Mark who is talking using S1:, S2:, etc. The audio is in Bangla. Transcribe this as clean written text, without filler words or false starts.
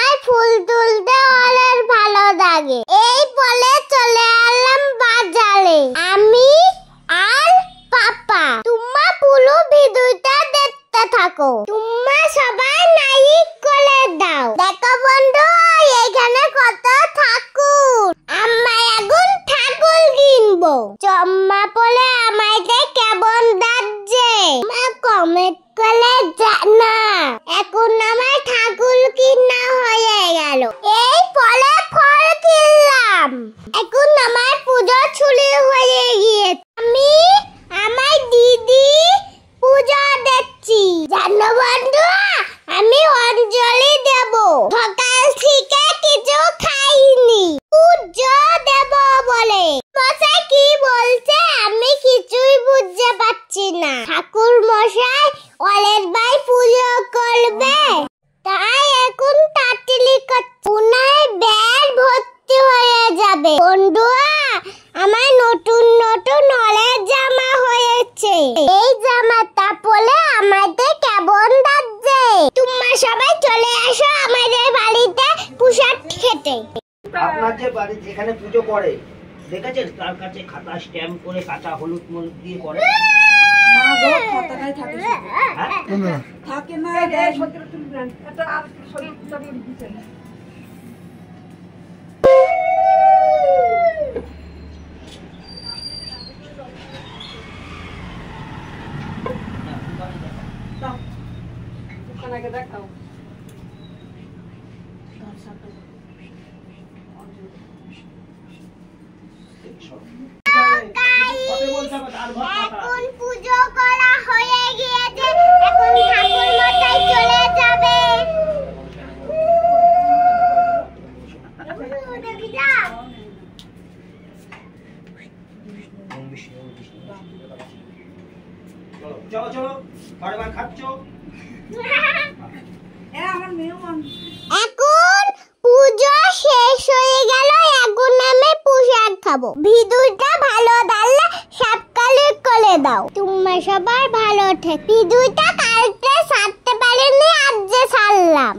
S1: আমার ফুল তুলতে অনেক ভালো লাগে। এই বলে চলে এলাম বাজারে আমি আর পাপা। তোমরা পুরো ভিডিওটা দেখতে থাকো। তোমরা সবাই লাইক করে দাও। দেখো বন্ধু, এখানে কত ঠাকুর। আমরা এখন ঠাকুর কিনবো। চম্মা পড়ে আমাদের কেমন লাগছে কমেন্ট করে জানা। এখন আমার ঠাকুর কিনা হয়ে গেল। এই ফলে ফল কিনলাম। এখন আমার পুজো শুরু হয়ে গিয়েছে। আমি আমার দিদি পুজো দেখছি। জানো বন্ধু, আমি অঞ্জলি দেব। সকাল থেকে কিছু খাইনি, পুজো দেব বলে। মশাই কি বলছে আমি কিছুই বুঝতে পারছি না। ঠাকুর মশাই অলের ভাই পুজো করবে, তাই এখন তাড়াতাড়ি উনার ব্যাগ ভর্তি হয়ে যাবে। বন্ধুরা, আমার নতুন নতুন অলের জামা হয়েছে। এই জামাটা পরে আমাদের কেমন লাগছে। তোমরা সবাই চলে আসো আমাদের বাড়িতে প্রসাদ খেতে।
S2: আপনার যে বাড়ি যেখানে পুজো করে দেখেছেন, তার কাছে খাতা স্ট্যাম্প করে কাঁচা হলুদ মলুদ দিয়ে করে
S3: না গো, খাতাটাই থাকে থাকে না। এটা আর সত্যিটা দিতে না। ওখানে দেখাও।
S1: এখন পুজো করা হয়ে গিয়েছে। এখন ঠাকুর মশাই চলে যাবে।
S2: চলো চলো, বারবার খাচ্ছ।
S3: আমার মেয়েও
S1: এখন পুজো শেষ হয়ে গেল। এখন আমি প্রসাদ খাবো। ভিডিওটা ভালো লাগলে সাবস্ক্রাইব করে দাও। তোমরা সবাই ভালো থেকো। ভিডিওটা কালকে ছাড়তে পারিনি, আজ যে ছাড়লাম।